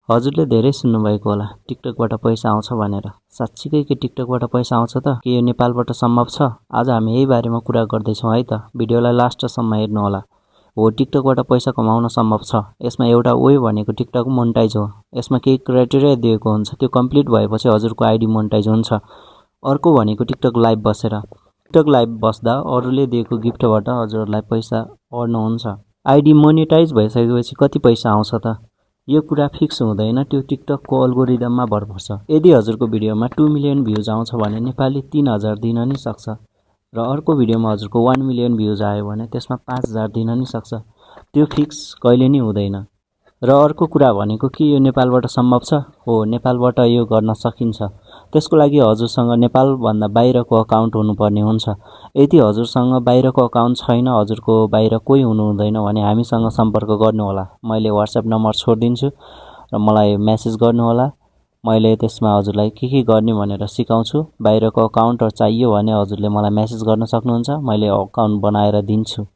हजुरले धेरै सुन्नुभएको होला टिकटकबाट पैसा आउँछ भनेर। साच्चीकै के टिकटकबाट पैसा आउँछ त? के यो नेपालबाट सम्भव छ? आज हामी यही बारेमा कुरा गर्दैछौँ है त। भिडियोलाई लास्टसम्म हेर्नुहोला। हो, टिकटकबाट पैसा कमाउन सम्भव छ। यसमा एउटा वे भनेको टिकटक मोनेटाइज हो। यसमा केही क्राइटेरिया दिएको हुन्छ, त्यो कम्प्लिट भएपछि हजुरको आइडी मोनेटाइज हुन्छ। अर्को भनेको टिकटक लाइभ बसेर। टिकटक लाइभ बस्दा अरूले दिएको गिफ्टबाट हजुरहरूलाई पैसा अर्न हुन्छ। आइडी मोनेटाइज भइसकेपछि कति पैसा आउँछ त? यो कुरा फिक्स हुँदैन, त्यो टिकटकको अल्गोरिदममा भर पर्छ। यदि हजुरको भिडियोमा 2 मिलियन भ्युज आउँछ भने नेपालले 3000 दिन नि सक्छ र अर्को भिडियोमा हजुरको 1 मिलियन भ्युज आयो भने त्यसमा 5000 दिन नि सक्छ। त्यो फिक्स कहिले नि हुँदैन। र अर्को कुरा भनेको कि यो नेपालबाट सम्भव छ? हो, नेपालबाट यो गर्न सकिन्छ। त्यसको लागि हजुरसँग नेपालभन्दा बाहिरको अकाउन्ट हुनुपर्ने हुन्छ। यदि हजुरसँग बाहिरको अकाउन्ट छैन, हजुरको बाहिर कोही हुनुहुँदैन भने हामीसँग सम्पर्क गर्नुहोला। मैले WhatsApp नम्बर छोडिदिन्छु र मलाई मेसेज गर्नुहोला। मैले त्यसमा हजुरलाई के गर्ने भनेर सिकाउँछु। बाहिरको अकाउन्ट चाहियो भने हजुरले मलाई मेसेज गर्न सक्नुहुन्छ, मैले अकाउन्ट बनाएर दिन्छु।